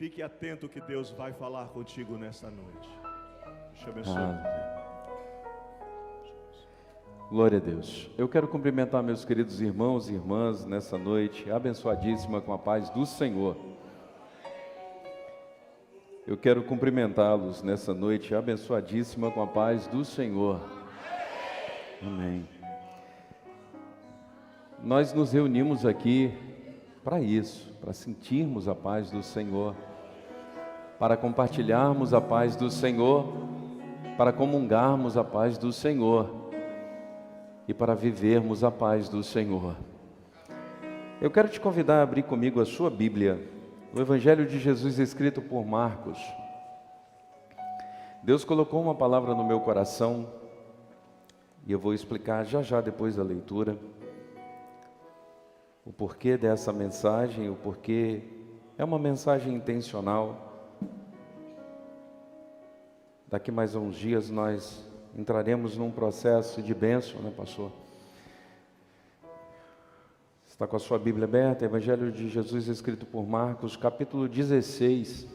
Fique atento que Deus vai falar contigo nesta noite. Deus te abençoe. Glória a Deus. Eu quero cumprimentar meus queridos irmãos e irmãs nessa noite, abençoadíssima com a paz do Senhor. Eu quero cumprimentá-los nessa noite, abençoadíssima com a paz do Senhor. Amém. Nós nos reunimos aqui para isso, para sentirmos a paz do Senhor, para compartilharmos a paz do Senhor, para comungarmos a paz do Senhor e para vivermos a paz do Senhor. Eu quero te convidar a abrir comigo a sua Bíblia, o Evangelho de Jesus escrito por Marcos. Deus colocou uma palavra no meu coração e eu vou explicar já já depois da leitura o porquê dessa mensagem, o porquê é uma mensagem intencional. Daqui mais uns dias nós entraremos num processo de bênção, né, pastor? Está com a sua Bíblia aberta, Evangelho de Jesus escrito por Marcos, capítulo 16.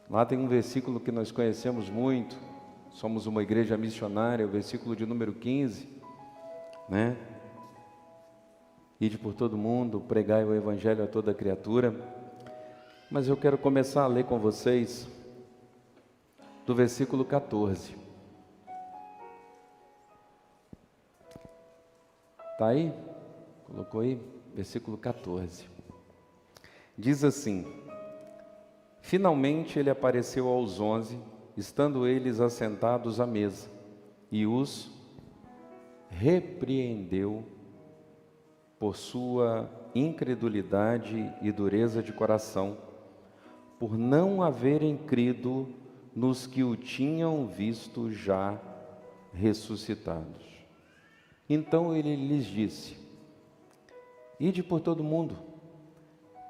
Lá tem um versículo que nós conhecemos muito, somos uma igreja missionária, o versículo de número 15, né? Ide por todo mundo, pregai o Evangelho a toda criatura. Mas eu quero começar a ler com vocês do versículo 14. Está aí? Colocou aí? Versículo 14. Diz assim: Finalmente ele apareceu aos 11, estando eles assentados à mesa, e os repreendeu por sua incredulidade e dureza de coração, por não haverem crido nos que o tinham visto já ressuscitados. Então ele lhes disse: Ide por todo mundo,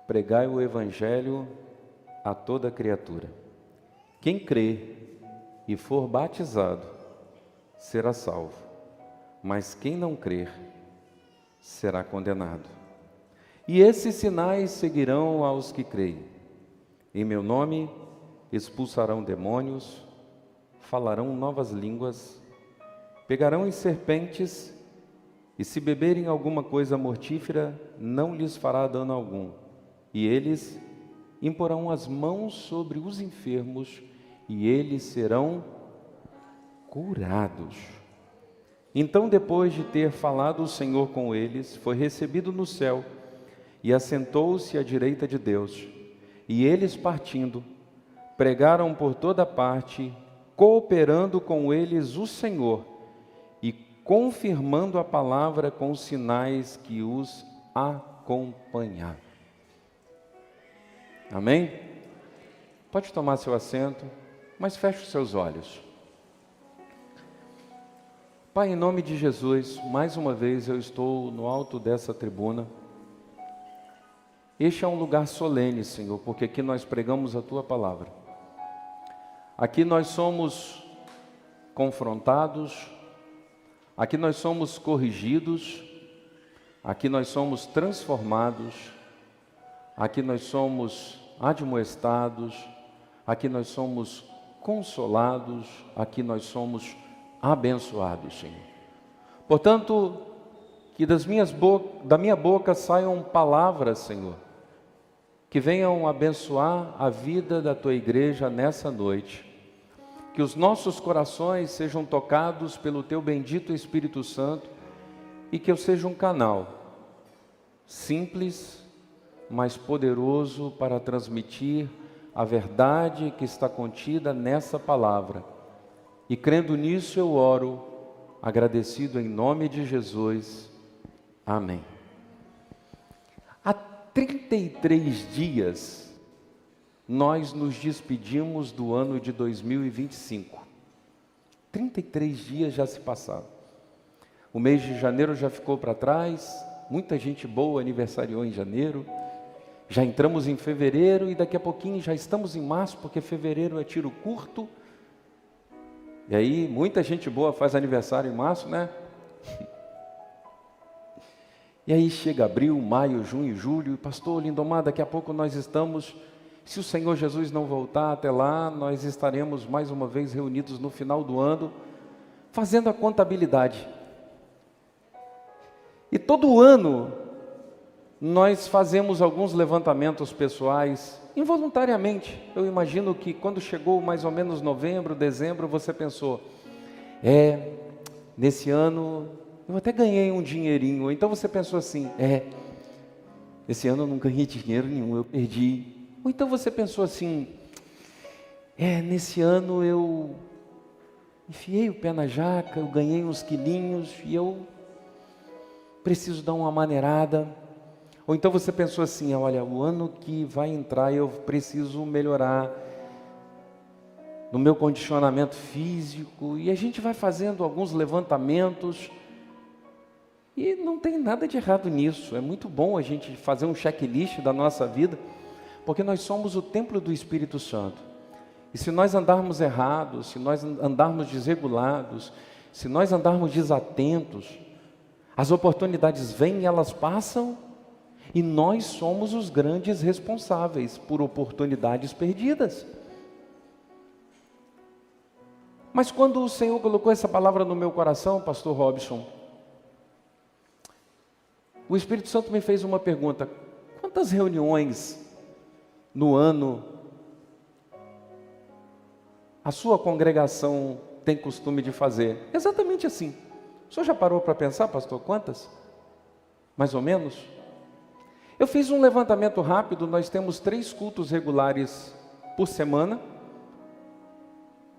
pregai o Evangelho a toda criatura. Quem crer e for batizado será salvo, mas quem não crer será condenado. E esses sinais seguirão aos que creem. Em meu nome expulsarão demônios, falarão novas línguas, pegarão em serpentes, e se beberem alguma coisa mortífera, não lhes fará dano algum. E eles imporão as mãos sobre os enfermos, e eles serão curados. Então, depois de ter falado o Senhor com eles, foi recebido no céu e assentou-se à direita de Deus. E eles, partindo, pregaram por toda parte, cooperando com eles o Senhor e confirmando a palavra com os sinais que os acompanhavam. Amém? Pode tomar seu assento, mas feche os seus olhos. Pai, em nome de Jesus, mais uma vez eu estou no alto dessa tribuna. Este é um lugar solene, Senhor, porque aqui nós pregamos a Tua palavra. Aqui nós somos confrontados, aqui nós somos corrigidos, aqui nós somos transformados, aqui nós somos admoestados, aqui nós somos consolados, aqui nós somos abençoados, Senhor. Portanto, que da minha boca saiam palavras, Senhor, que venham abençoar a vida da Tua igreja nessa noite. Que os nossos corações sejam tocados pelo Teu bendito Espírito Santo e que eu seja um canal simples, mas poderoso para transmitir a verdade que está contida nessa palavra. E crendo nisso eu oro, agradecido em nome de Jesus. Amém. Há 33 dias nós nos despedimos do ano de 2025. 33 dias já se passaram. O mês de janeiro já ficou para trás, muita gente boa aniversariou em janeiro. Já entramos em fevereiro e daqui a pouquinho já estamos em março, porque fevereiro é tiro curto. E aí, muita gente boa faz aniversário em março, né? E aí chega abril, maio, junho, julho, e pastor Lindomar, daqui a pouco nós estamos, se o Senhor Jesus não voltar até lá, nós estaremos mais uma vez reunidos no final do ano, fazendo a contabilidade. E todo ano nós fazemos alguns levantamentos pessoais, involuntariamente. Eu imagino que quando chegou mais ou menos novembro, dezembro, você pensou, nesse ano eu até ganhei um dinheirinho. Ou então você pensou assim, esse ano eu não ganhei dinheiro nenhum, eu perdi. Ou então você pensou assim, nesse ano eu enfiei o pé na jaca, eu ganhei uns quilinhos e eu preciso dar uma maneirada. Ou então você pensou assim, olha, o ano que vai entrar eu preciso melhorar no meu condicionamento físico. E a gente vai fazendo alguns levantamentos. E não tem nada de errado nisso. É muito bom a gente fazer um checklist da nossa vida, porque nós somos o templo do Espírito Santo. E se nós andarmos errados, se nós andarmos desregulados, se nós andarmos desatentos, as oportunidades vêm e elas passam, e nós somos os grandes responsáveis por oportunidades perdidas. Mas quando o Senhor colocou essa palavra no meu coração, pastor Robson, o Espírito Santo me fez uma pergunta: quantas reuniões no ano a sua congregação tem costume de fazer? Exatamente assim. O senhor já parou para pensar, pastor, quantas? Mais ou menos? Eu fiz um levantamento rápido, nós temos 3 cultos regulares por semana.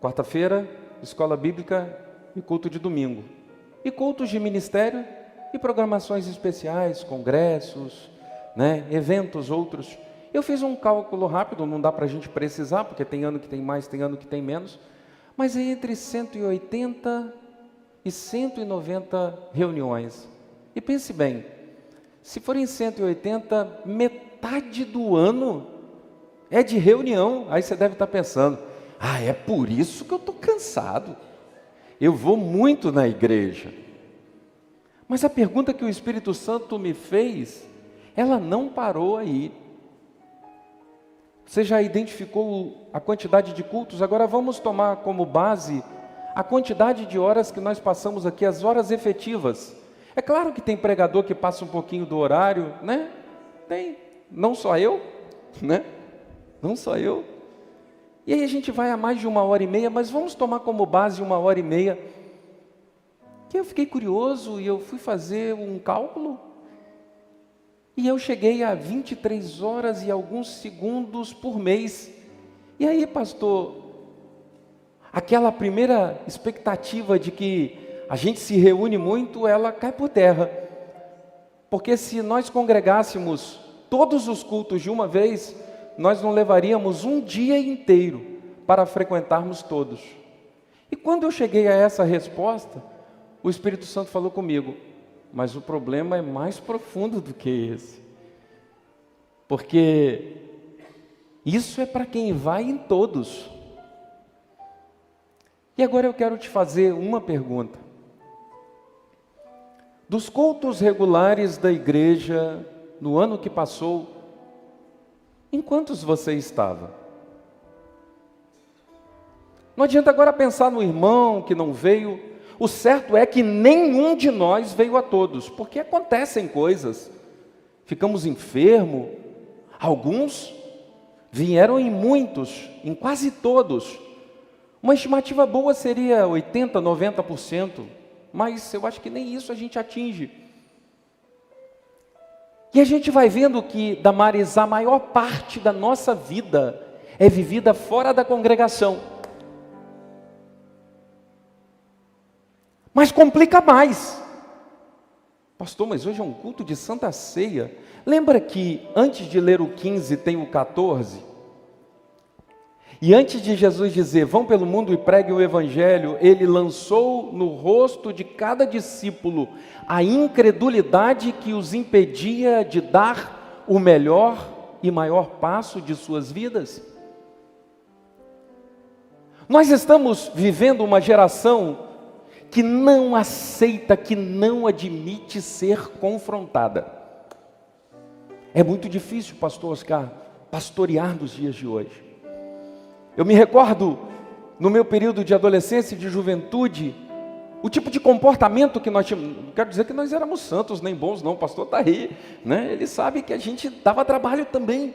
Quarta-feira, escola bíblica e culto de domingo. E cultos de ministério e programações especiais, congressos, eventos outros. Eu fiz um cálculo rápido, não dá para a gente precisar, porque tem ano que tem mais, tem ano que tem menos, mas é entre 180 e 190 reuniões. E pense bem, se forem 180, metade do ano é de reunião. Aí você deve estar pensando, é por isso que eu estou cansado, eu vou muito na igreja. Mas a pergunta que o Espírito Santo me fez, ela não parou aí. Você já identificou a quantidade de cultos? Agora vamos tomar como base a quantidade de horas que nós passamos aqui, as horas efetivas. É claro que tem pregador que passa um pouquinho do horário, Tem, não só eu, Não só eu. E aí a gente vai a mais de 1h30, mas vamos tomar como base 1h30. E eu fiquei curioso e eu fui fazer um cálculo. E eu cheguei a 23 horas e alguns segundos por mês. E aí, pastor, aquela primeira expectativa de que a gente se reúne muito, ela cai por terra. Porque se nós congregássemos todos os cultos de uma vez, nós não levaríamos um dia inteiro para frequentarmos todos. E quando eu cheguei a essa resposta, o Espírito Santo falou comigo, mas o problema é mais profundo do que esse. Porque isso é para quem vai em todos. E agora eu quero te fazer uma pergunta. Dos cultos regulares da igreja, no ano que passou, em quantos você estava? Não adianta agora pensar no irmão que não veio. O certo é que nenhum de nós veio a todos, porque acontecem coisas. Ficamos enfermos, alguns vieram em muitos, em quase todos. Uma estimativa boa seria 80%, 90%, mas eu acho que nem isso a gente atinge. E a gente vai vendo que, Damares, a maior parte da nossa vida é vivida fora da congregação. Mas complica mais. Pastor, mas hoje é um culto de Santa Ceia. Lembra que antes de ler o 15 tem o 14? E antes de Jesus dizer, vão pelo mundo e preguem o Evangelho, Ele lançou no rosto de cada discípulo a incredulidade que os impedia de dar o melhor e maior passo de suas vidas. Nós estamos vivendo uma geração que não aceita, que não admite ser confrontada. É muito difícil, pastor Oscar, pastorear nos dias de hoje. Eu me recordo, no meu período de adolescência e de juventude, o tipo de comportamento que nós tínhamos. Não quero dizer que nós éramos santos nem bons, não, o pastor está aí, né? Ele sabe que a gente dava trabalho também.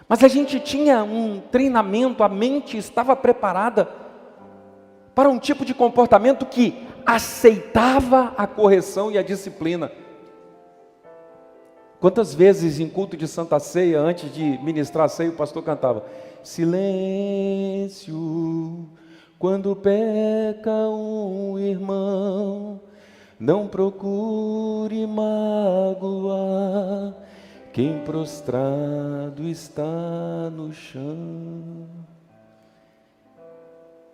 Mas a gente tinha um treinamento, a mente estava preparada para um tipo de comportamento que aceitava a correção e a disciplina. Quantas vezes em culto de Santa Ceia, antes de ministrar a ceia, o pastor cantava: silêncio, quando peca um irmão, não procure magoar quem prostrado está no chão.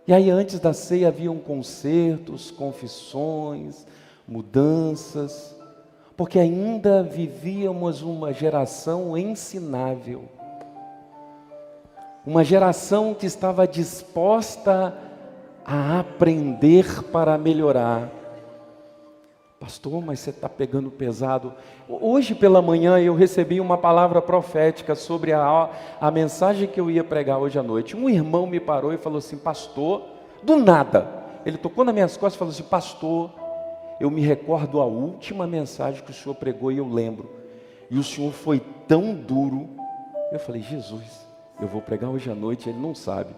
E aí antes da ceia haviam concertos, confissões, mudanças, porque ainda vivíamos uma geração ensinável, uma geração que estava disposta a aprender para melhorar. Pastor, mas você está pegando pesado. Hoje pela manhã eu recebi uma palavra profética sobre a mensagem que eu ia pregar hoje à noite. Um irmão me parou e falou assim: pastor, do nada, ele tocou nas minhas costas e falou assim: pastor, eu me recordo a última mensagem que o senhor pregou e eu lembro, e o senhor foi tão duro. Eu falei: Jesus, eu vou pregar hoje à noite, ele não sabe.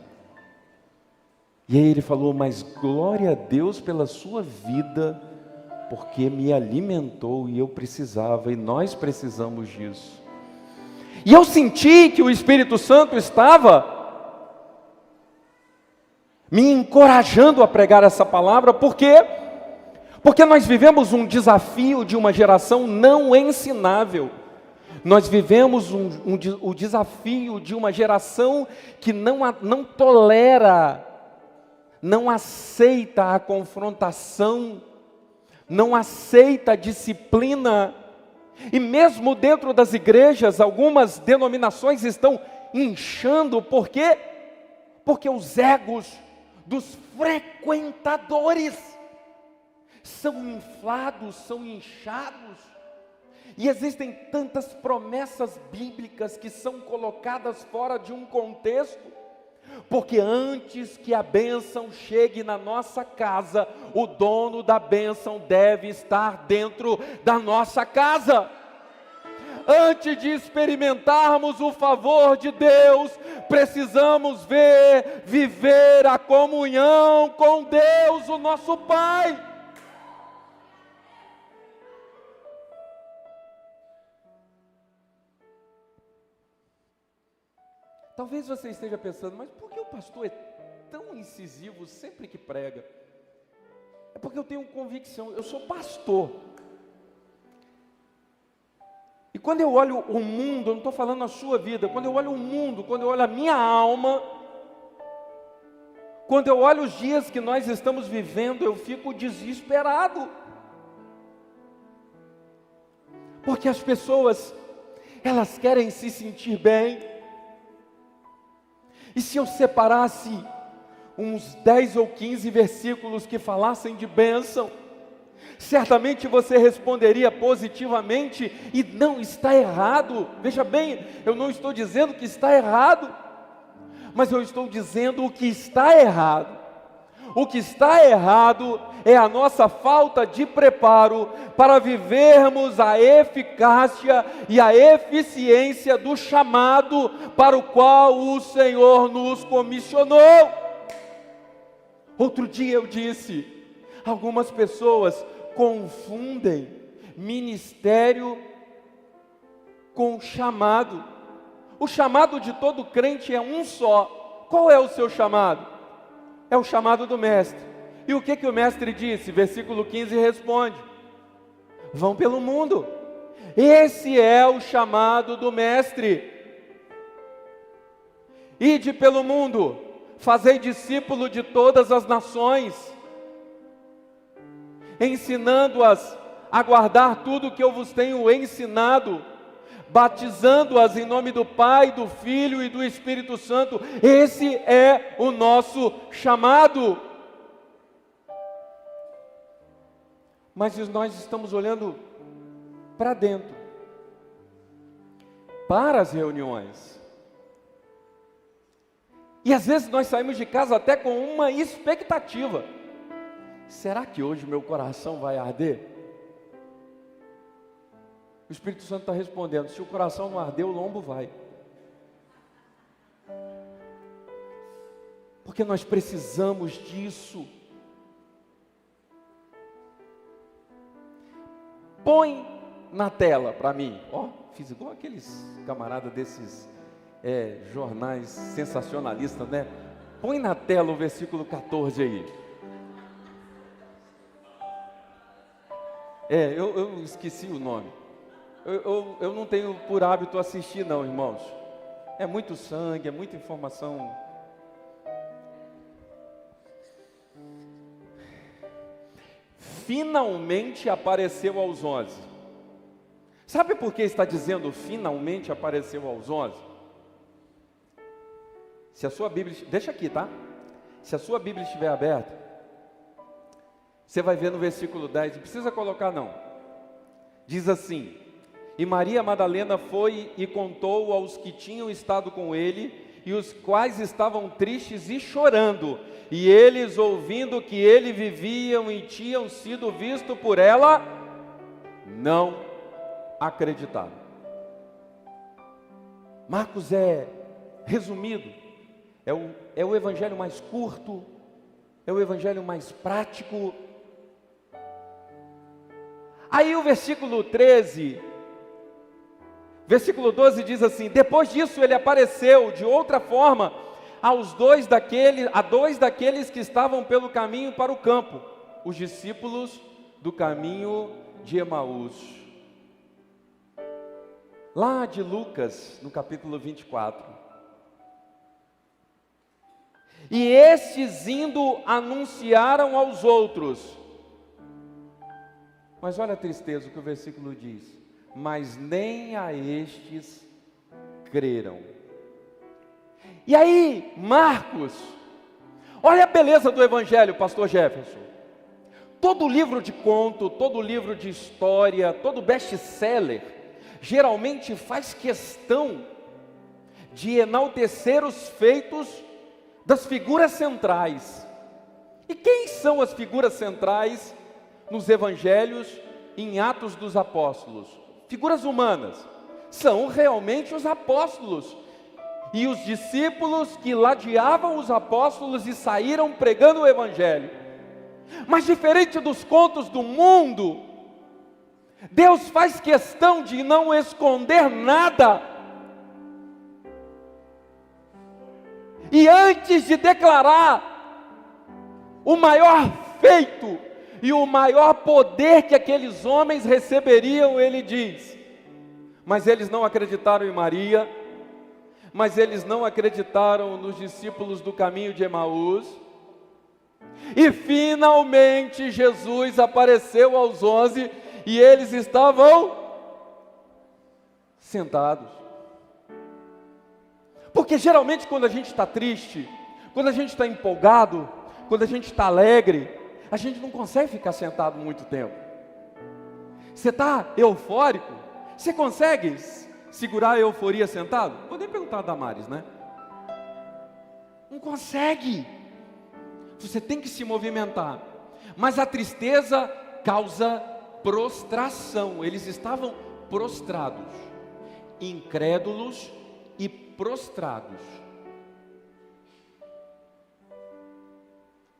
E aí ele falou: mas glória a Deus pela sua vida, porque me alimentou e eu precisava, e nós precisamos disso. E eu senti que o Espírito Santo estava me encorajando a pregar essa palavra. Por quê? Porque nós vivemos um desafio de uma geração não ensinável. Nós vivemos o desafio de uma geração que não tolera, não aceita a confrontação, não aceita a disciplina. E mesmo dentro das igrejas, algumas denominações estão inchando. Por quê? Porque os egos dos frequentadores são inflados, são inchados. E existem tantas promessas bíblicas que são colocadas fora de um contexto. Porque antes que a bênção chegue na nossa casa, o dono da bênção deve estar dentro da nossa casa. Antes de experimentarmos o favor de Deus, precisamos viver a comunhão com Deus, o nosso Pai. Talvez você esteja pensando: mas por que o pastor é tão incisivo sempre que prega? É porque eu tenho convicção, eu sou pastor. E quando eu olho o mundo, eu não estou falando a sua vida, quando eu olho o mundo, quando eu olho a minha alma, quando eu olho os dias que nós estamos vivendo, eu fico desesperado. Porque as pessoas, elas querem se sentir bem. E se eu separasse uns 10 ou 15 versículos que falassem de bênção, certamente você responderia positivamente, e não está errado. Veja bem, eu não estou dizendo que está errado, mas eu estou dizendo o que está errado. O que está errado é a nossa falta de preparo para vivermos a eficácia e a eficiência do chamado para o qual o Senhor nos comissionou. Outro dia eu disse: algumas pessoas confundem ministério com chamado. O chamado de todo crente é um só. Qual é o seu chamado? É o chamado do mestre. E o que o mestre disse? Versículo 15 responde: vão pelo mundo. Esse é o chamado do mestre. Ide pelo mundo, fazei discípulo de todas as nações, ensinando-as a guardar tudo o que eu vos tenho ensinado, batizando-as em nome do Pai, do Filho e do Espírito Santo. Esse é o nosso chamado. mas nós estamos olhando para dentro, para as reuniões. E às vezes nós saímos de casa até com uma expectativa: será que hoje meu coração vai arder? O Espírito Santo está respondendo: se o coração não arder, o lombo vai. Porque nós precisamos disso. Põe na tela para mim. Ó, fiz igual aqueles camaradas desses jornais sensacionalistas, né? Põe na tela o versículo 14 aí. Eu esqueci o nome. Eu não tenho por hábito assistir não, irmãos. É muito sangue, é muita informação. Finalmente apareceu aos 11. Sabe por que está dizendo finalmente apareceu aos 11? Se a sua Bíblia, deixa aqui, tá? Se a sua Bíblia estiver aberta, você vai ver no versículo 10, não precisa colocar não. Diz assim: e Maria Madalena foi e contou aos que tinham estado com ele, e os quais estavam tristes e chorando. E eles, ouvindo que ele viviam e tinham sido vistos por ela, não acreditaram. Marcos é resumido, é o evangelho mais curto, é o evangelho mais prático. Aí o versículo 13, versículo 12 diz assim: depois disso ele apareceu de outra forma a dois daqueles que estavam pelo caminho para o campo, os discípulos do caminho de Emaús. Lá de Lucas, no capítulo 24. E estes indo anunciaram aos outros. Mas olha a tristeza o que o versículo diz: mas nem a estes creram. E aí, Marcos, olha a beleza do evangelho, pastor Jefferson. Todo livro de conto, todo livro de história, todo best-seller, geralmente faz questão de enaltecer os feitos das figuras centrais. E quem são as figuras centrais nos evangelhos, em Atos dos Apóstolos? Figuras humanas. São realmente os apóstolos e os discípulos que ladeavam os apóstolos e saíram pregando o evangelho. Mas diferente dos contos do mundo, Deus faz questão de não esconder nada. E antes de declarar o maior feito e o maior poder que aqueles homens receberiam, ele diz: mas eles não acreditaram em Maria, mas eles não acreditaram nos discípulos do caminho de Emaús. E finalmente Jesus apareceu aos 11 e eles estavam sentados. Porque geralmente quando a gente está triste, quando a gente está empolgado, quando a gente está alegre, a gente não consegue ficar sentado muito tempo. Você está eufórico, você consegue segurar a euforia sentado? Vou nem perguntar a Damares, né? Não consegue. Você tem que se movimentar. Mas a tristeza causa prostração. Eles estavam prostrados, incrédulos e prostrados.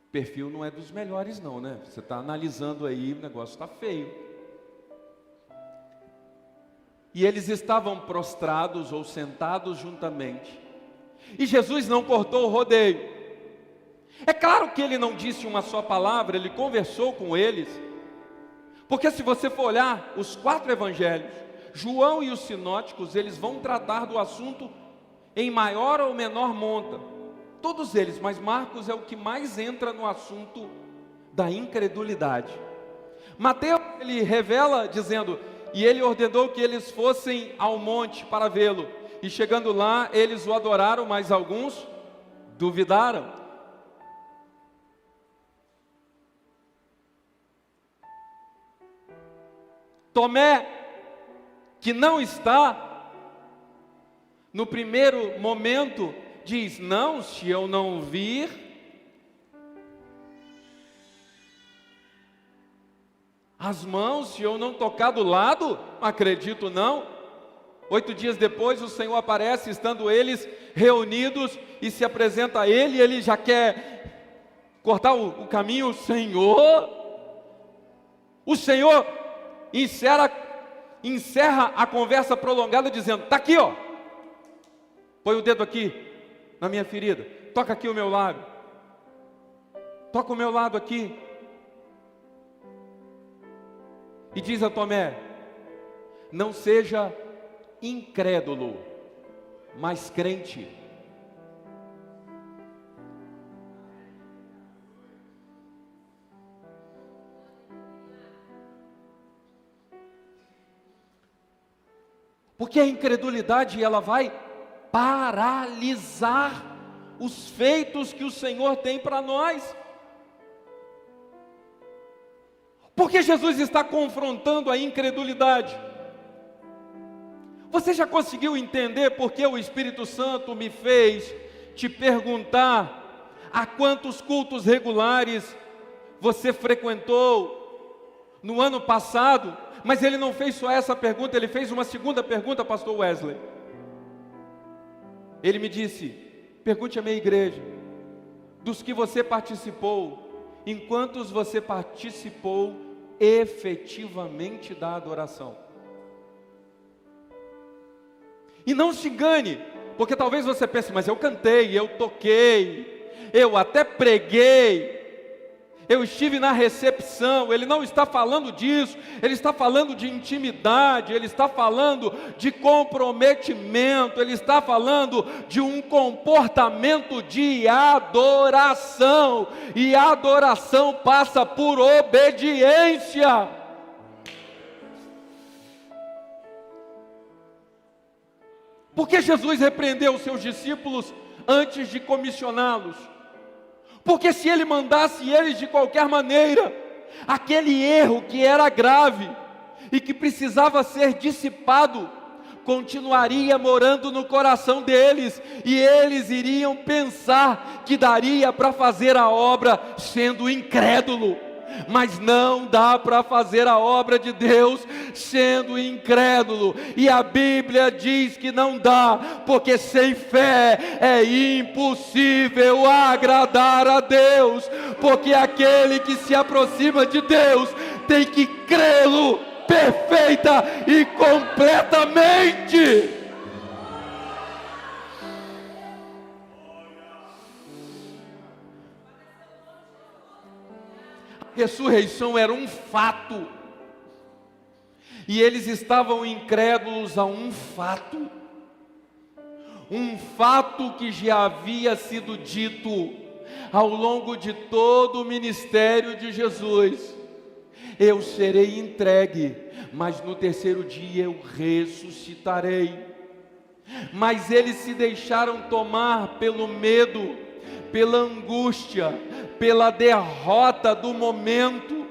O perfil não é dos melhores não, né? Você está analisando aí, o negócio está feio. E eles estavam prostrados ou sentados juntamente. E Jesus não cortou o rodeio. É claro que ele não disse uma só palavra, ele conversou com eles. Porque se você for olhar os 4 evangelhos, João e os sinóticos, eles vão tratar do assunto em maior ou menor monta. Todos eles, mas Marcos é o que mais entra no assunto da incredulidade. Mateus, ele revela dizendo: e ele ordenou que eles fossem ao monte para vê-lo. E chegando lá, eles o adoraram, mas alguns duvidaram. Tomé, que não está, no primeiro momento, diz: não, se eu não vir, as mãos, se eu não tocar do lado, não acredito não. 8 dias depois o Senhor aparece, estando eles reunidos, e se apresenta a ele, e ele já quer cortar o caminho. O Senhor encerra a conversa prolongada dizendo: está aqui, ó, põe o dedo aqui na minha ferida, toca aqui o meu lábio, toca o meu lado aqui, e diz a Tomé: não seja incrédulo, mas crente. Porque a incredulidade, ela vai paralisar os feitos que o Senhor tem para nós. Porque Jesus está confrontando a incredulidade. Você já conseguiu entender por que o Espírito Santo me fez te perguntar a quantos cultos regulares você frequentou no ano passado? Mas ele não fez só essa pergunta, ele fez uma segunda pergunta, pastor Wesley. Ele me disse: pergunte à minha igreja, dos que você participou, em quantos você participou efetivamente da adoração? E não se engane, porque talvez você pense: mas eu cantei, eu toquei, eu até preguei, eu estive na recepção. Ele não está falando disso, ele está falando de intimidade, ele está falando de comprometimento, ele está falando de um comportamento de adoração, e a adoração passa por obediência. Porque Jesus repreendeu os seus discípulos antes de comissioná-los? Porque se ele mandasse eles de qualquer maneira, aquele erro que era grave e que precisava ser dissipado, continuaria morando no coração deles, e eles iriam pensar que daria para fazer a obra sendo incrédulo. Mas não dá para fazer a obra de Deus sendo incrédulo, e a Bíblia diz que não dá, porque sem fé é impossível agradar a Deus, porque aquele que se aproxima de Deus tem que crê-lo perfeita e completamente. Ressurreição era um fato, e eles estavam incrédulos a um fato que já havia sido dito ao longo de todo o ministério de Jesus: eu serei entregue, mas no terceiro dia eu ressuscitarei. Mas eles se deixaram tomar pelo medo, pela angústia, pela derrota do momento.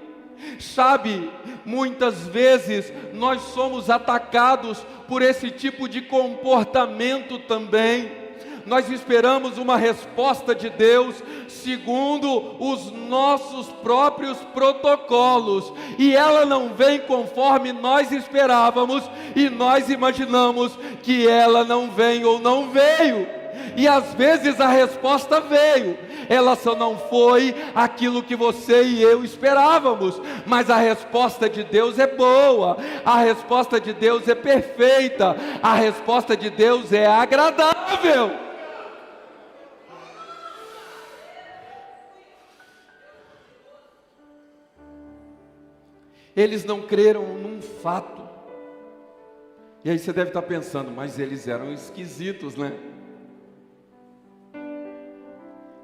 Sabe, muitas vezes nós somos atacados por esse tipo de comportamento também. Nós esperamos uma resposta de Deus segundo os nossos próprios protocolos, e ela não vem conforme nós esperávamos, e nós imaginamos que ela não vem ou não veio. E às vezes a resposta veio, ela só não foi aquilo que você e eu esperávamos, mas a resposta de Deus é boa, a resposta de Deus é perfeita, a resposta de Deus é agradável. Eles não creram num fato. E aí você deve estar pensando: mas eles eram esquisitos, né?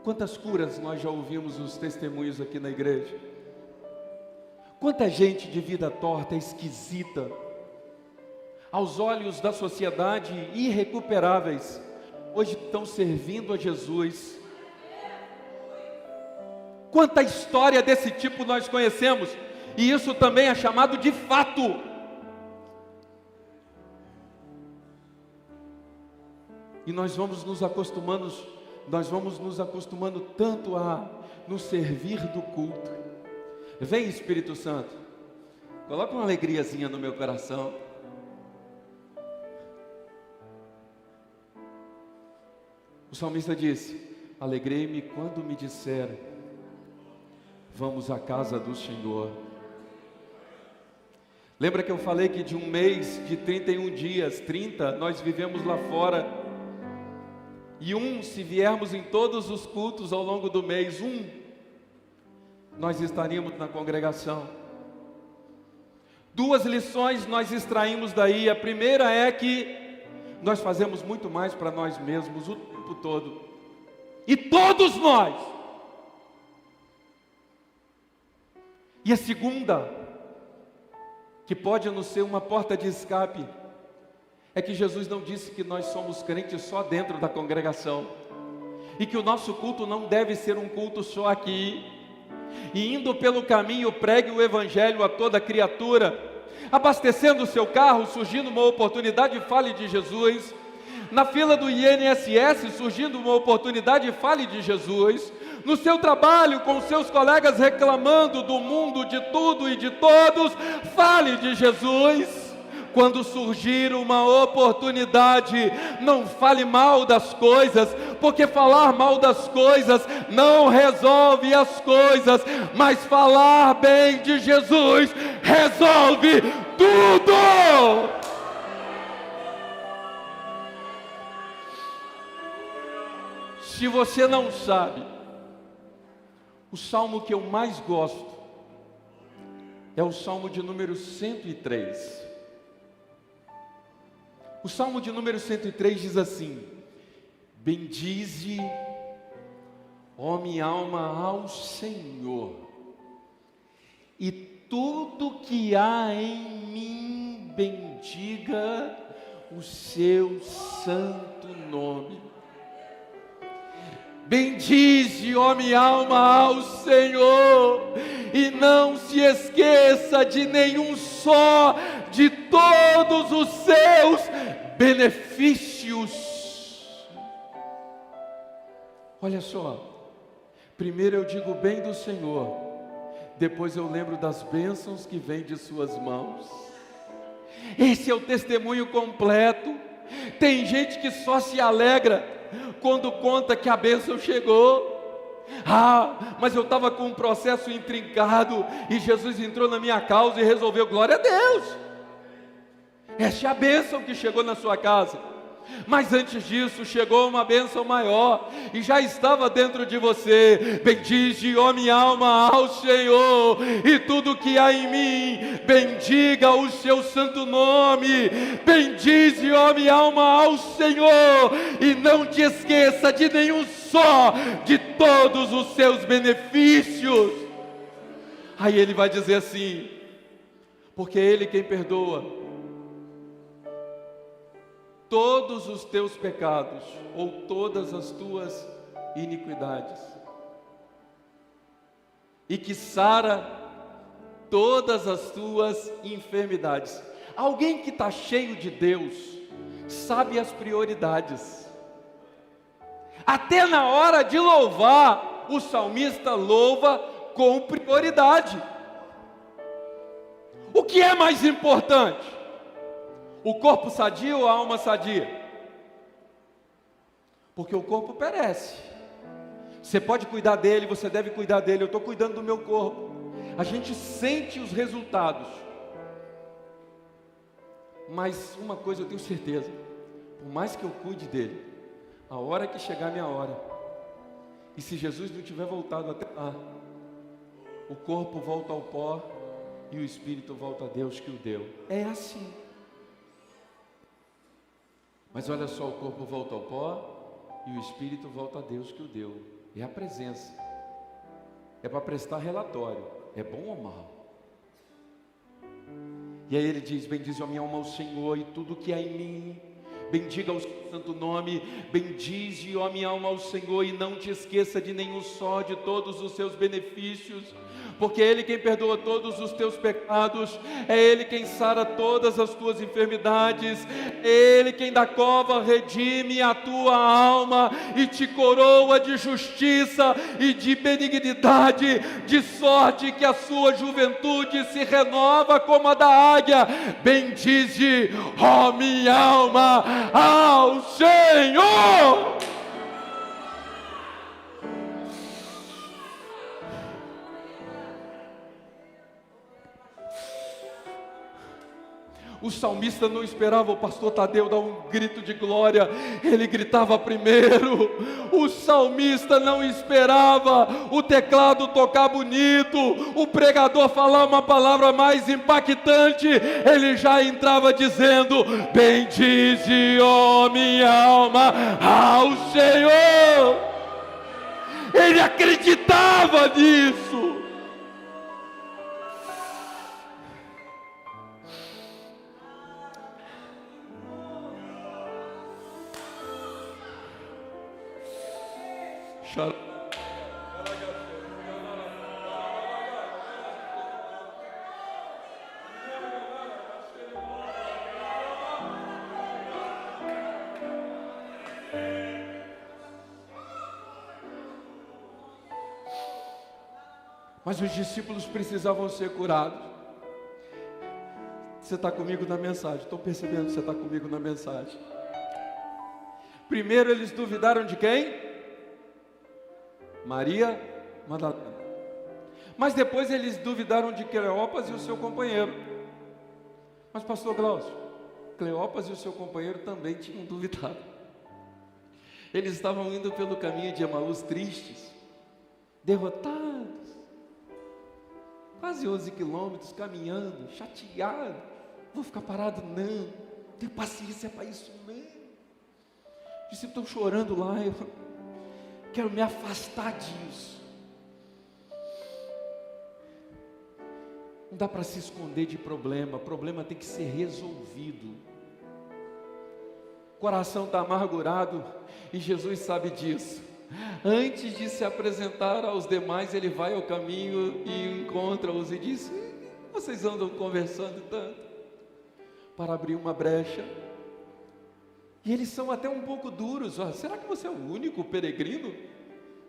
Quantas curas nós já ouvimos os testemunhos aqui na igreja? Quanta gente de vida torta, esquisita, aos olhos da sociedade, irrecuperáveis, hoje estão servindo a Jesus. Quanta história desse tipo nós conhecemos, e isso também é chamado de fato. E nós vamos nos acostumando tanto a nos servir do culto. Vem, Espírito Santo, coloca uma alegriazinha no meu coração. O salmista disse: alegrei-me quando me disseram, vamos à casa do Senhor. Lembra que eu falei que de um mês, de 31 dias, 30, nós vivemos lá fora. E se viermos em todos os cultos ao longo do mês, nós estaríamos na congregação. 2 lições nós extraímos daí. A primeira é que nós fazemos muito mais para nós mesmos o tempo todo. E todos nós. E a segunda, que pode nos ser uma porta de escape, é que Jesus não disse que nós somos crentes só dentro da congregação, e que o nosso culto não deve ser um culto só aqui, e indo pelo caminho pregue o evangelho a toda criatura, abastecendo o seu carro, surgindo uma oportunidade, fale de Jesus, na fila do INSS, surgindo uma oportunidade, fale de Jesus, no seu trabalho, com seus colegas reclamando do mundo, de tudo e de todos, fale de Jesus. Quando surgir uma oportunidade, não fale mal das coisas, porque falar mal das coisas não resolve as coisas, mas falar bem de Jesus resolve tudo. Se você não sabe, o salmo que eu mais gosto é o salmo de número 103. O salmo de número 103 diz assim: bendize, ó minha alma, ao Senhor, e tudo que há em mim bendiga o seu santo nome. Bendize, ó minha alma, ao Senhor, e não se esqueça de nenhum só de todos os seus benefícios. Olha só, primeiro eu digo bem do Senhor, depois eu lembro das bênçãos que vêm de suas mãos. Esse é o testemunho completo. Tem gente que só se alegra quando conta que a bênção chegou. Mas eu estava com um processo intrincado e Jesus entrou na minha causa e resolveu. Glória a Deus. Essa é a bênção que chegou na sua casa. Mas antes disso chegou uma bênção maior e já estava dentro de você. Bendize, ó minha alma, ao Senhor, e tudo que há em mim bendiga o seu santo nome. Bendize, ó minha alma, ao Senhor, e não te esqueça de nenhum só de todos os seus benefícios. Aí ele vai dizer assim: porque é Ele quem perdoa todos os teus pecados, ou todas as tuas iniquidades, e que sara todas as tuas enfermidades. Alguém que está cheio de Deus, sabe as prioridades. Até na hora de louvar, o salmista louva com prioridade. O que é mais importante? O corpo sadio ou a alma sadia? Porque o corpo perece. Você pode cuidar dele, você deve cuidar dele. Eu estou cuidando do meu corpo. A gente sente os resultados. Mas uma coisa eu tenho certeza: por mais que eu cuide dele, a hora que chegar a minha hora, e se Jesus não tiver voltado até lá, o corpo volta ao pó e o espírito volta a Deus que o deu. É assim. Mas olha só, o corpo volta ao pó e o espírito volta a Deus que o deu. É a presença. É para prestar relatório. É bom ou mal? E aí ele diz: bendize a minha alma ao Senhor e tudo que há em mim, bendiga o seu santo nome. Bendize, ó minha alma, ao Senhor, e não te esqueça de nenhum só de todos os seus benefícios. porque é Ele quem perdoa todos os teus pecados, é Ele quem sara todas as tuas enfermidades, é Ele quem da cova redime a tua alma e te coroa de justiça e de benignidade, de sorte que a sua juventude se renova como a da águia. Bendize, ó minha alma, ao Senhor. O salmista não esperava o pastor Tadeu dar um grito de glória, ele gritava primeiro. O salmista não esperava o teclado tocar bonito, o pregador falar uma palavra mais impactante, ele já entrava dizendo: bendize, ó minha alma, ao Senhor. Ele acreditava nisso. Mas os discípulos precisavam ser curados. Você está comigo na mensagem? Estou percebendo que você está comigo na mensagem. Primeiro eles duvidaram de quem? Maria Madalena. Mas depois eles duvidaram de Cleopas e o seu companheiro. Mas pastor Glaucio, Cleopas e o seu companheiro também tinham duvidado. Eles estavam indo pelo caminho de Emaús tristes, derrotados, quase 11 quilômetros caminhando, chateado. Vou ficar parado? Não. Tenho paciência para isso? Não. Os discípulos estão chorando lá, eu quero me afastar disso. Não dá para se esconder de problema. Problema tem que ser resolvido. O coração está amargurado e Jesus sabe disso. Antes de se apresentar aos demais, ele vai ao caminho e encontra-os e diz: vocês andam conversando tanto, para abrir uma brecha. E eles são até um pouco duros. Será que você é o único peregrino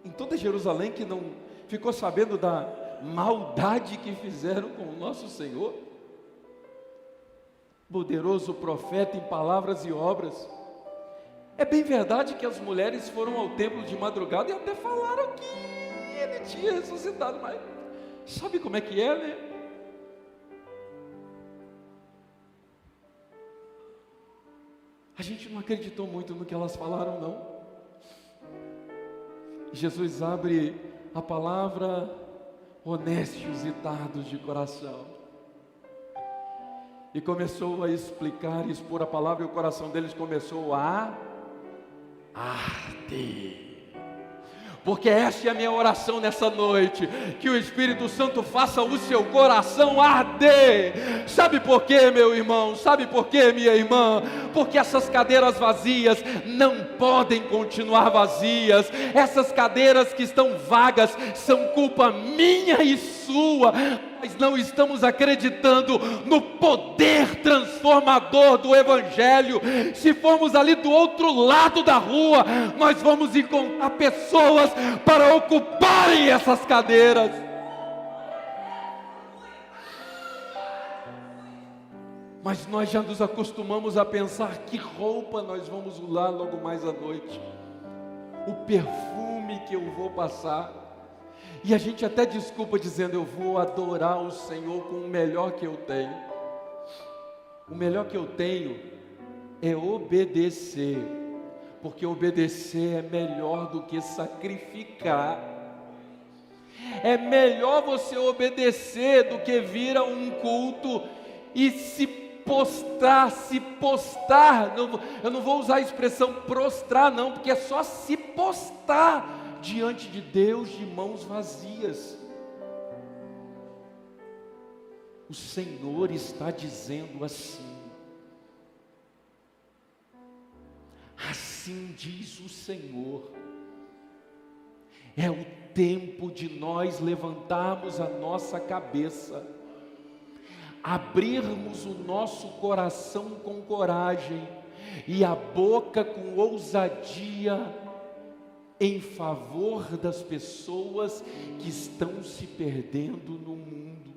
em toda Jerusalém que não ficou sabendo da maldade que fizeram com o nosso Senhor? Poderoso profeta em palavras e obras. É bem verdade que as mulheres foram ao templo de madrugada e até falaram que ele tinha ressuscitado, mas sabe como é que é, né? A gente não acreditou muito no que elas falaram, não. Jesus abre a palavra: honestos e tardos de coração. E começou a explicar e expor a palavra, e o coração deles começou a arder. Porque esta é a minha oração nessa noite, que o Espírito Santo faça o seu coração arder. Sabe por quê, meu irmão? Sabe por quê, minha irmã? Porque essas cadeiras vazias não podem continuar vazias. Essas cadeiras que estão vagas são culpa minha e sua. Nós não estamos acreditando no poder transformador do Evangelho. Se formos ali do outro lado da rua, nós vamos encontrar pessoas para ocuparem essas cadeiras. Mas nós já nos acostumamos a pensar que roupa nós vamos usar logo mais à noite, o perfume que eu vou passar. E a gente até desculpa dizendo: eu vou adorar o Senhor com o melhor que eu tenho. O melhor que eu tenho é obedecer, porque obedecer é melhor do que sacrificar. É melhor você obedecer do que vir a um culto e se postar. Eu não vou usar a expressão prostrar, não, porque é só se postar diante de Deus de mãos vazias. O Senhor está dizendo assim: assim diz o Senhor, É o tempo de nós levantarmos a nossa cabeça, abrirmos o nosso coração com coragem e a boca com ousadia em favor das pessoas que estão se perdendo no mundo.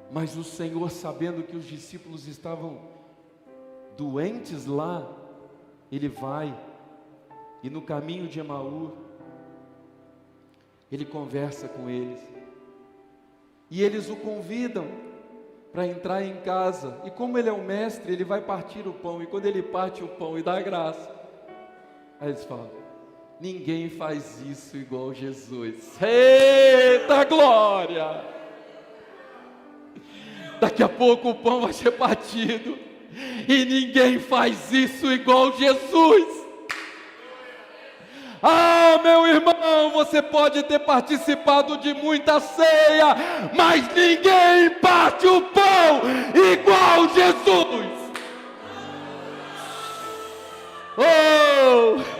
Mas o Senhor, sabendo que os discípulos estavam doentes lá, Ele vai, e no caminho de Emaú, Ele conversa com eles, e eles o convidam para entrar em casa, e como Ele é o mestre, Ele vai partir o pão, e quando Ele parte o pão e dá a graça, aí eles falam: ninguém faz isso igual Jesus. Eita glória! Daqui a pouco o pão vai ser partido, e ninguém faz isso igual Jesus. Ah, meu irmão, você pode ter participado de muita ceia, mas ninguém parte o pão igual Jesus. Oh!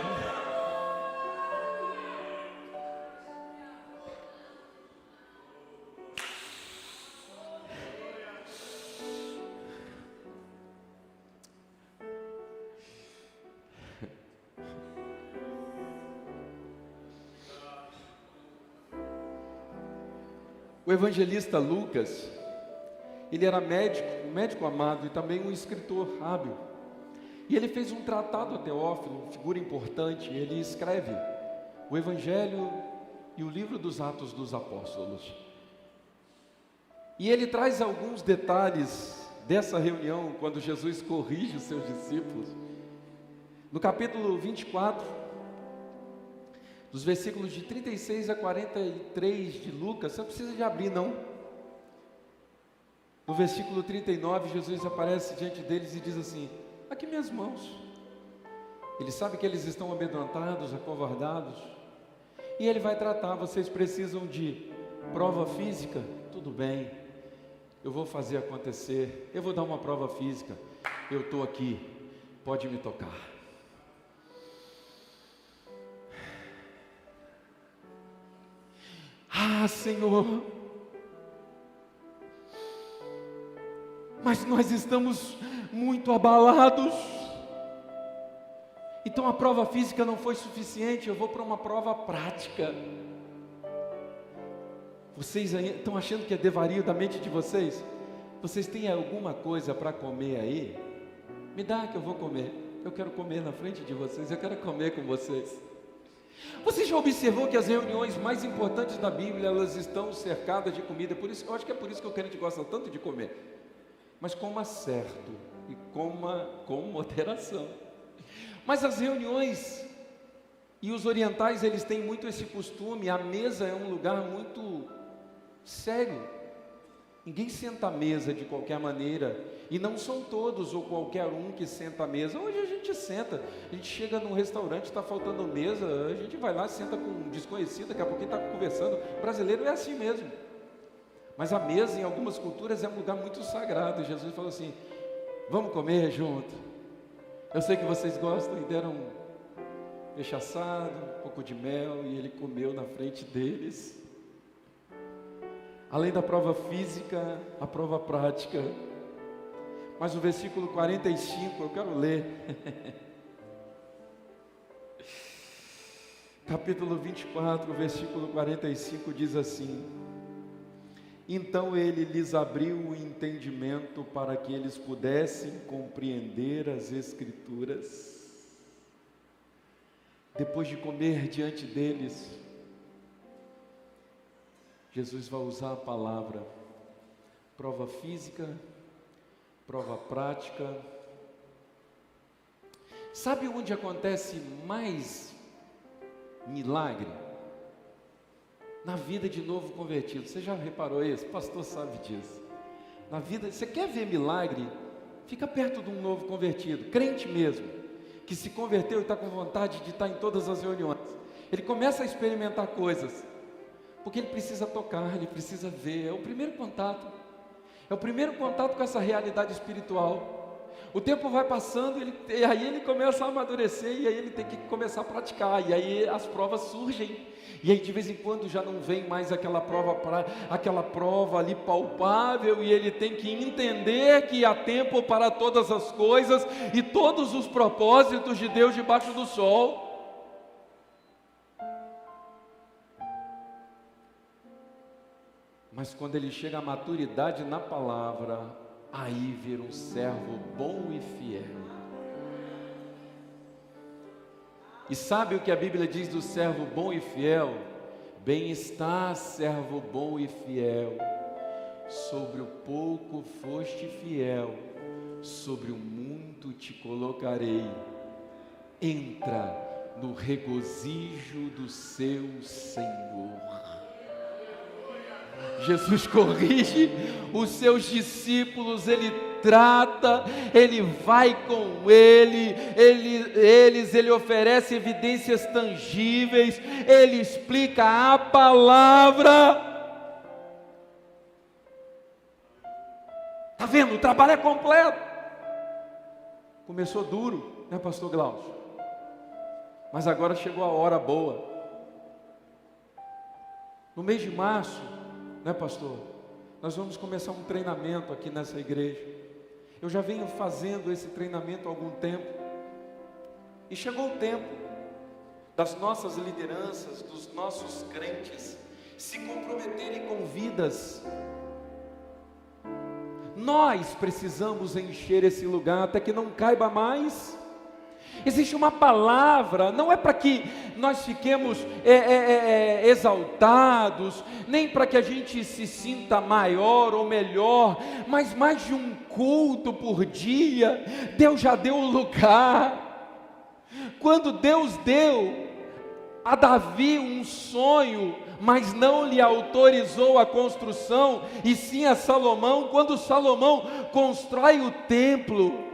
O evangelista Lucas, ele era médico, um médico amado e também um escritor hábil. E ele fez um tratado a Teófilo, figura importante. Ele escreve o Evangelho e o livro dos Atos dos Apóstolos. E ele traz alguns detalhes dessa reunião, quando Jesus corrige os seus discípulos. No capítulo 24, dos versículos de 36 a 43 de Lucas, você não precisa de abrir não. No versículo 39, Jesus aparece diante deles e diz assim: aqui minhas mãos. Ele sabe que eles estão amedrontados, acovardados, e ele vai tratar. Vocês precisam de prova física? Tudo bem, eu vou fazer acontecer. Eu vou dar uma prova física. Eu estou aqui, pode me tocar. Ah, Senhor, mas nós estamos muito abalados. Então a prova física não foi suficiente, eu vou para uma prova prática. Vocês estão achando que é devario da mente de vocês? Vocês têm alguma coisa para comer aí? Me dá que eu vou comer. Eu quero comer na frente de vocês, eu quero comer com vocês. Você já observou que as reuniões mais importantes da Bíblia, elas estão cercadas de comida? Por isso, eu acho que é por isso que o crente gosta tanto de comer. Mas coma certo e coma com moderação. Mas as reuniões, e os orientais, eles têm muito esse costume. A mesa é um lugar muito sério. Ninguém senta à mesa de qualquer maneira, e não são todos ou qualquer um que senta à mesa. Hoje a gente senta, a gente chega num restaurante, está faltando mesa, a gente vai lá, senta com um desconhecido, daqui a pouquinho está conversando. O brasileiro é assim mesmo. Mas a mesa em algumas culturas é um lugar muito sagrado. Jesus falou assim: vamos comer junto. Eu sei que vocês gostam, e deram peixe assado, um pouco de mel, e ele comeu na frente deles. Além da prova física, a prova prática. Mas o versículo 45, eu quero ler. Capítulo 24, versículo 45 diz assim: então ele lhes abriu o entendimento para que eles pudessem compreender as Escrituras. Depois de comer diante deles, Jesus vai usar a palavra prova física, prova prática. Sabe onde acontece mais milagre? Na vida de novo convertido. Você já reparou isso? O pastor sabe disso. Na vida, você quer ver milagre? Fica perto de um novo convertido, crente mesmo, que se converteu e está com vontade de estar em todas as reuniões. Ele começa a experimentar coisas, porque ele precisa tocar, ele precisa ver. É o primeiro contato com essa realidade espiritual. O tempo vai passando, e aí ele começa a amadurecer, e aí ele tem que começar a praticar, e aí as provas surgem, e aí de vez em quando já não vem mais aquela prova ali palpável, e ele tem que entender que há tempo para todas as coisas, e todos os propósitos de Deus debaixo do sol. Mas quando ele chega à maturidade na palavra, aí vira um servo bom e fiel. E sabe o que a Bíblia diz do servo bom e fiel? Bem está, servo bom e fiel, sobre o pouco foste fiel, sobre o muito te colocarei. Entra no regozijo do seu Senhor. Jesus corrige os seus discípulos, ele trata, ele vai com ele oferece evidências tangíveis, ele explica a palavra. Está vendo? O trabalho é completo. Começou duro, né, pastor Glaucio? Mas agora chegou a hora boa. No mês de março, né, pastor? Nós vamos começar um treinamento aqui nessa igreja. Eu já venho fazendo esse treinamento há algum tempo. E chegou o tempo das nossas lideranças, dos nossos crentes, se comprometerem com vidas. Nós precisamos encher esse lugar até que não caiba mais. Existe uma palavra, não é para que nós fiquemos exaltados, nem para que a gente se sinta maior ou melhor, mas mais de um culto por dia. Deus já deu o lugar. Quando Deus deu a Davi um sonho, mas não lhe autorizou a construção, e sim a Salomão, quando Salomão constrói o templo,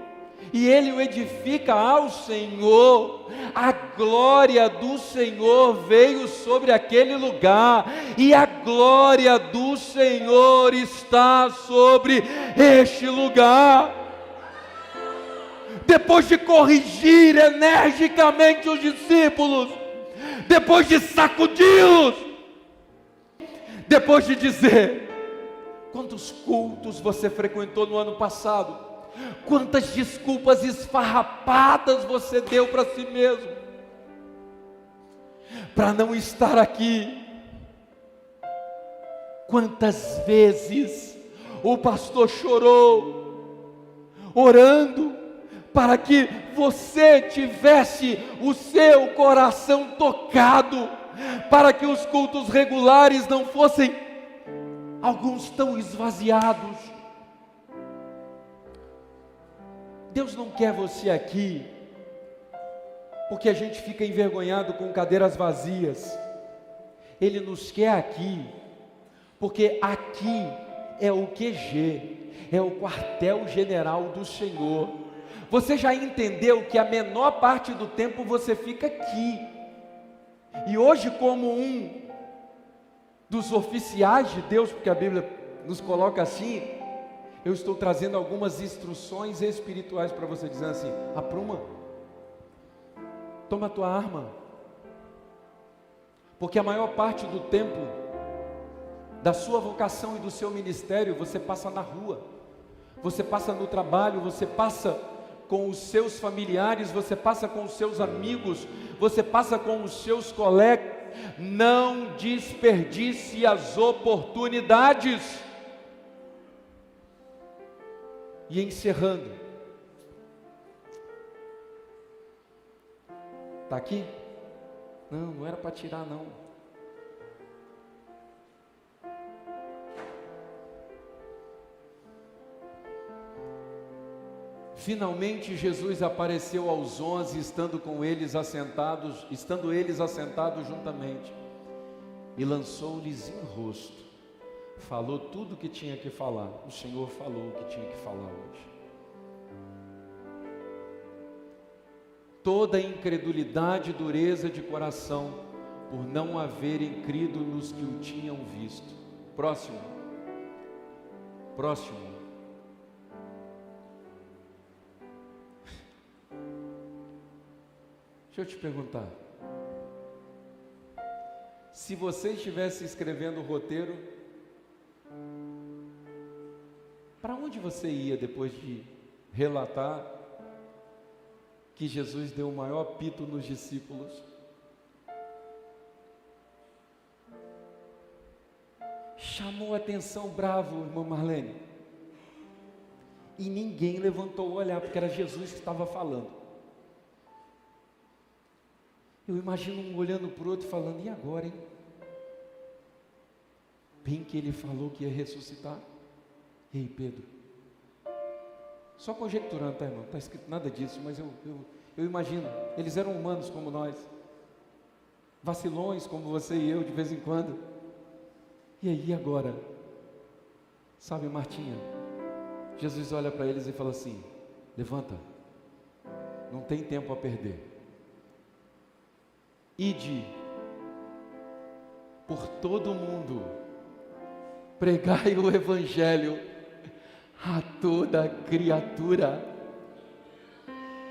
e ele o edifica ao Senhor, a glória do Senhor veio sobre aquele lugar, e a glória do Senhor está sobre este lugar. Depois de corrigir energicamente os discípulos, depois de sacudi-los, depois de dizer: quantos cultos você frequentou no ano passado? Quantas desculpas esfarrapadas você deu para si mesmo para não estar aqui? Quantas vezes o pastor chorou, orando para que você tivesse o seu coração tocado, para que os cultos regulares não fossem alguns tão esvaziados. Deus não quer você aqui porque a gente fica envergonhado com cadeiras vazias. Ele nos quer aqui porque aqui é o QG, é o quartel-general do Senhor. Você já entendeu que a menor parte do tempo você fica aqui, e hoje, como um dos oficiais de Deus, porque a Bíblia nos coloca assim, eu estou trazendo algumas instruções espirituais para você, dizendo assim: apruma, toma a tua arma, porque a maior parte do tempo da sua vocação e do seu ministério você passa na rua, você passa no trabalho, você passa com os seus familiares, você passa com os seus amigos, você passa com os seus colegas. Não desperdice as oportunidades. E encerrando, está aqui? Não era para tirar não. Finalmente Jesus apareceu aos 11, estando eles assentados juntamente, e lançou-lhes em rosto. Falou tudo o que tinha que falar. O Senhor falou o que tinha que falar hoje. Toda incredulidade e dureza de coração, por não haverem crido nos que o tinham visto. Próximo. Deixa eu te perguntar. Se você estivesse escrevendo o roteiro, para onde você ia depois de relatar que Jesus deu o maior apito nos discípulos? Chamou a atenção bravo, irmã Marlene. E ninguém levantou o olhar, porque era Jesus que estava falando. Eu imagino um olhando para o outro falando, e agora, hein? Bem que ele falou que ia ressuscitar. Ei, Pedro. Só conjecturando, tá, irmão? Não está escrito nada disso, mas eu imagino. Eles eram humanos como nós. Vacilões como você e eu, de vez em quando. E aí, agora? Sabe, Martinha? Jesus olha para eles e fala assim, levanta. Não tem tempo a perder. Ide por todo o mundo, pregai o Evangelho a toda criatura.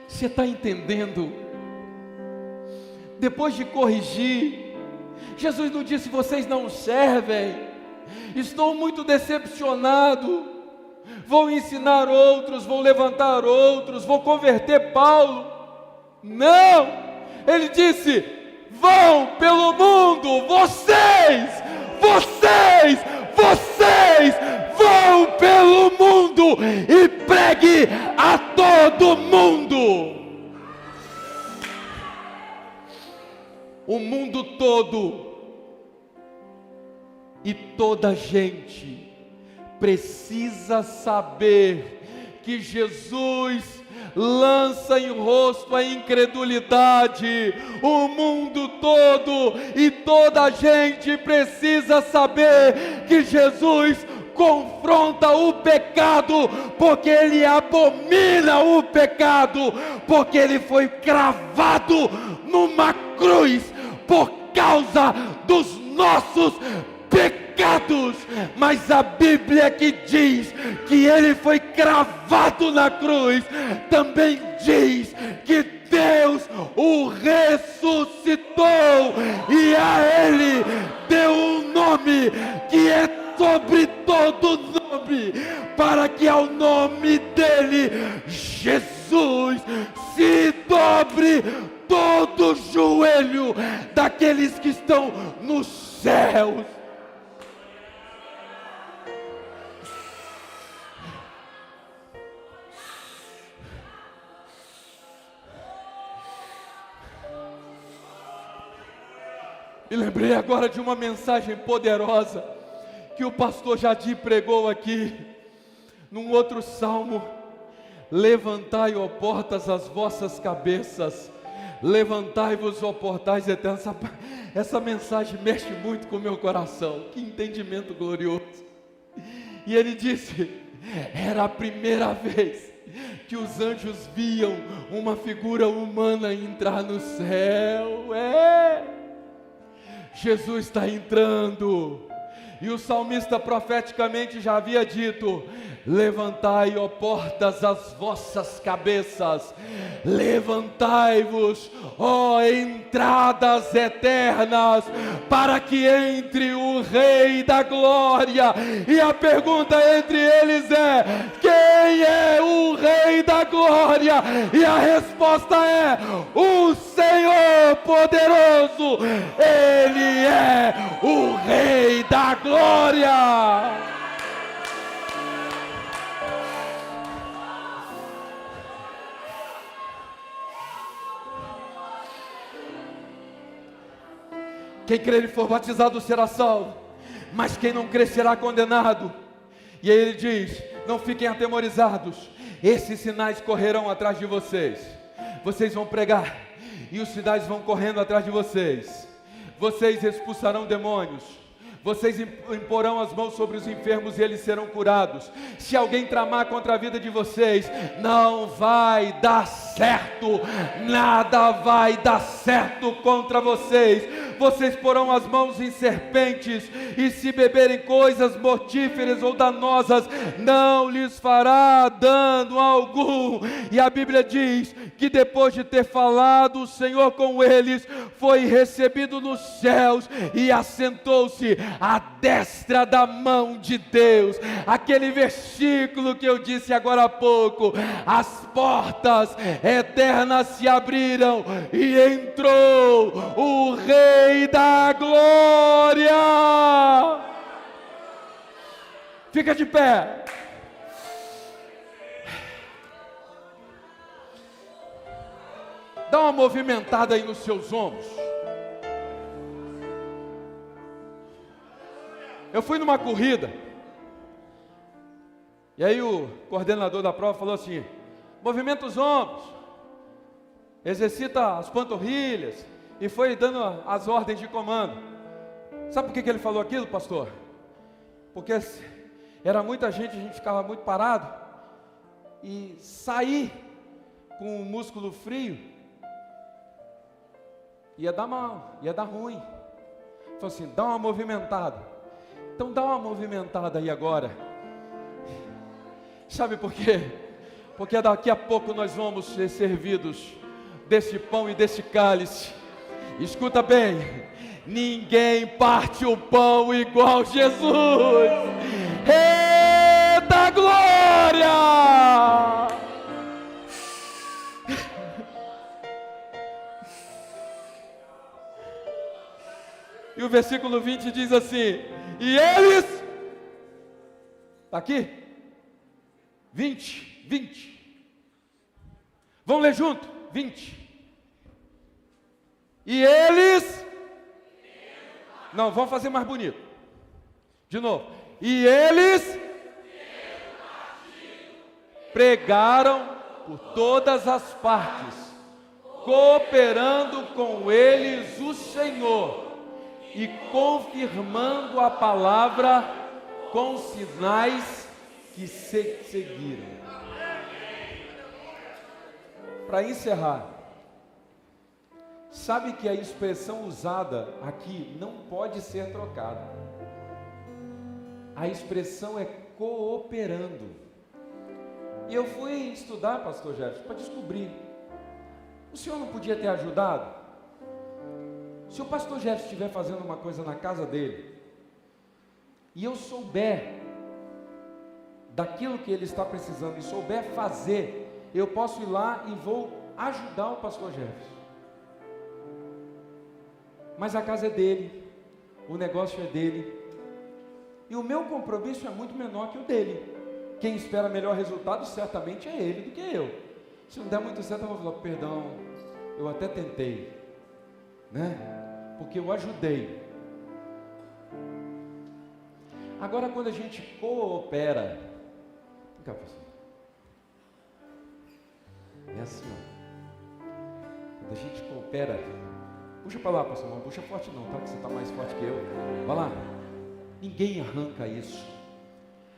Você está entendendo? Depois de corrigir, Jesus não disse, vocês não servem, estou muito decepcionado, vou ensinar outros, vou levantar outros, vou converter Paulo. Não, ele disse, vão pelo mundo, vocês vão pelo mundo e pregue a todo mundo. O mundo todo e toda gente precisa saber que Jesus lança em rosto a incredulidade. O mundo todo e toda a gente precisa saber que Jesus confronta o pecado, porque Ele abomina o pecado, porque Ele foi cravado numa cruz por causa dos nossos pecados. Mas a Bíblia que diz que Ele foi cravado na cruz, também diz que Deus o ressuscitou e a Ele deu um nome que é sobre todo nome, para que ao nome dele, Jesus, se dobre todo joelho daqueles que estão nos céus. E lembrei agora de uma mensagem poderosa que o pastor Jadir pregou aqui, num outro salmo. Levantai, ó portas, as vossas cabeças, levantai-vos, ó portais eternos. Essa mensagem mexe muito com o meu coração, que entendimento glorioso. E ele disse, era a primeira vez que os anjos viam uma figura humana entrar no céu. Jesus está entrando. E o salmista profeticamente já havia dito, levantai, ó portas, as vossas cabeças, levantai-vos, ó entradas eternas, para que entre o Rei da Glória. E a pergunta entre eles é, quem é o Rei da Glória? E a resposta é, o Senhor poderoso. Ele é o Rei da Glória. Quem crer e for batizado será salvo, mas quem não crer será condenado. E aí ele diz, não fiquem atemorizados, esses sinais correrão atrás de vocês. Vocês vão pregar e os sinais vão correndo atrás de vocês. Vocês expulsarão demônios, vocês imporão as mãos sobre os enfermos e eles serão curados. Se alguém tramar contra a vida de vocês, não vai dar certo, nada vai dar certo contra vocês. vocês porão as mãos em serpentes, e se beberem coisas mortíferas ou danosas, não lhes fará dano algum. E a Bíblia diz que depois de ter falado o Senhor com eles, foi recebido nos céus e assentou-se à destra da mão de Deus. Aquele versículo que eu disse agora há pouco: as portas eternas se abriram e entrou o Rei da Glória. Fica de pé. Dá uma movimentada aí nos seus ombros. Eu fui numa corrida, e aí o coordenador da prova falou assim: movimenta os ombros, exercita as panturrilhas, e foi dando as ordens de comando. Sabe por que ele falou aquilo, pastor? Porque era muita gente, a gente ficava muito parado, e sair com o músculo frio ia dar mal, ia dar ruim. Falou assim: dá uma movimentada. Então dá uma movimentada aí agora. Sabe por quê? Porque daqui a pouco nós vamos ser servidos desse pão e desse cálice. Escuta bem, ninguém parte o pão igual Jesus. Rei da Glória! E o versículo 20 diz assim: e eles, está aqui, 20, vamos ler junto, 20, e eles, não, vamos fazer mais bonito, de novo, e eles pregaram por todas as partes, cooperando com eles o Senhor, e confirmando a palavra com sinais que seguiram. Para encerrar, sabe que a expressão usada aqui não pode ser trocada. A expressão é cooperando. E eu fui estudar, pastor Jefferson, para descobrir. O senhor não podia ter ajudado? Se o pastor Jefferson estiver fazendo uma coisa na casa dele, e eu souber daquilo que ele está precisando, e souber fazer, eu posso ir lá e vou ajudar o pastor Jefferson. Mas a casa é dele, o negócio é dele, e o meu compromisso é muito menor que o dele. Quem espera melhor resultado certamente é ele do que eu. Se não der muito certo, eu vou falar: perdão, eu até tentei, né? Porque eu ajudei. Agora, quando a gente coopera, vem cá, pastor. É assim, ó. Quando a gente coopera, puxa para lá, pastor, não puxa forte não, tá? Que você está mais forte que eu. Vai lá. Ninguém arranca isso.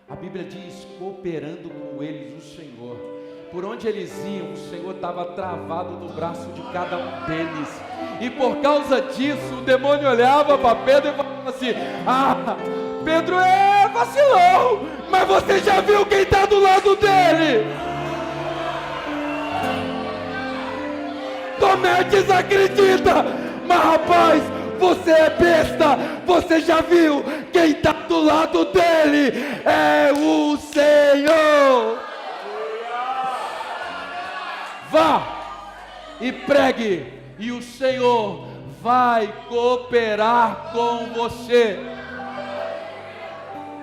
A Bíblia diz: cooperando com eles o Senhor. Por onde eles iam, o Senhor estava travado no braço de cada um deles. E por causa disso, o demônio olhava para Pedro e falava assim: ah, Pedro é vacilão, mas você já viu quem está do lado dele? Tomé desacredita, mas rapaz, você é besta, você já viu quem está do lado dele? É o Senhor. Vá e pregue, e o Senhor vai cooperar com você.